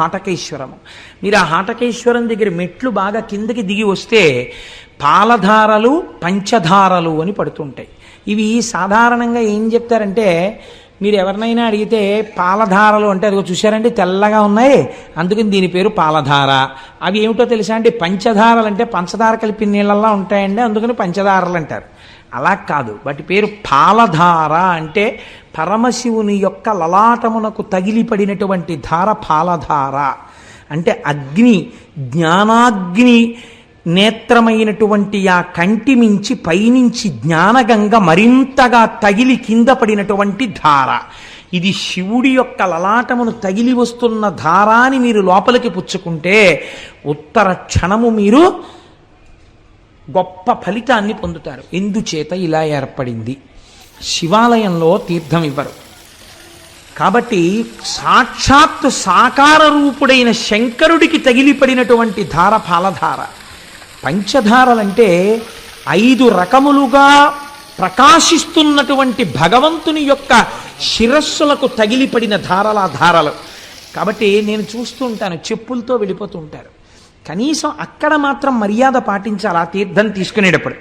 హాటకేశ్వరము. మీరు ఆ హాటకేశ్వరం దగ్గర మెట్లు బాగా కిందకి దిగి వస్తే పాలధారలు పంచధారలు అని పడుతుంటాయి. ఇవి సాధారణంగా ఏం చెప్తారంటే, మీరు ఎవరినైనా అడిగితే పాలధారలు అంటే అదిగో చూశారంటే తెల్లగా ఉన్నాయి, అందుకని దీని పేరు పాలధార. అవి ఏమిటో తెలుసా అంటే పంచధారలు అంటే పంచదార కలిపిన నీళ్ళల్లా ఉంటాయండి, అందుకని పంచదారలు అంటారు. అలా కాదు, వాటి పేరు పాలధార. అంటే పరమశివుని యొక్క లలాటమునకు తగిలిపడినటువంటి ధార పాలధార. అంటే అగ్ని, జ్ఞానాగ్ని నేత్రమైనటువంటి ఆ కంటి మించి పైనుంచి జ్ఞానగంగ మరింతగా తగిలి కింద పడినటువంటి ధార. ఇది శివుడి యొక్క లలాటమును తగిలి వస్తున్న ధారాని మీరు లోపలికి పుచ్చుకుంటే ఉత్తర క్షణము మీరు గొప్ప ఫలితాన్ని పొందుతారు. ఎందుచేత ఇలా ఏర్పడింది? శివాలయంలో తీర్థం ఇవ్వరు కాబట్టి సాక్షాత్తు సాకార రూపుడైన శంకరుడికి తగిలిపడినటువంటి ధార పాలధార. పంచధారలంటే 5 రకములుగా ప్రకాశిస్తున్నటువంటి భగవంతుని యొక్క శిరస్సులకు తగిలిపడిన ధారలు. కాబట్టి నేను చూస్తూ ఉంటాను, చెప్పులతో వెళ్ళిపోతూ ఉంటారు. కనీసం అక్కడ మాత్రం మర్యాద పాటించాలి ఆ తీర్థం తీసుకునేటప్పుడు.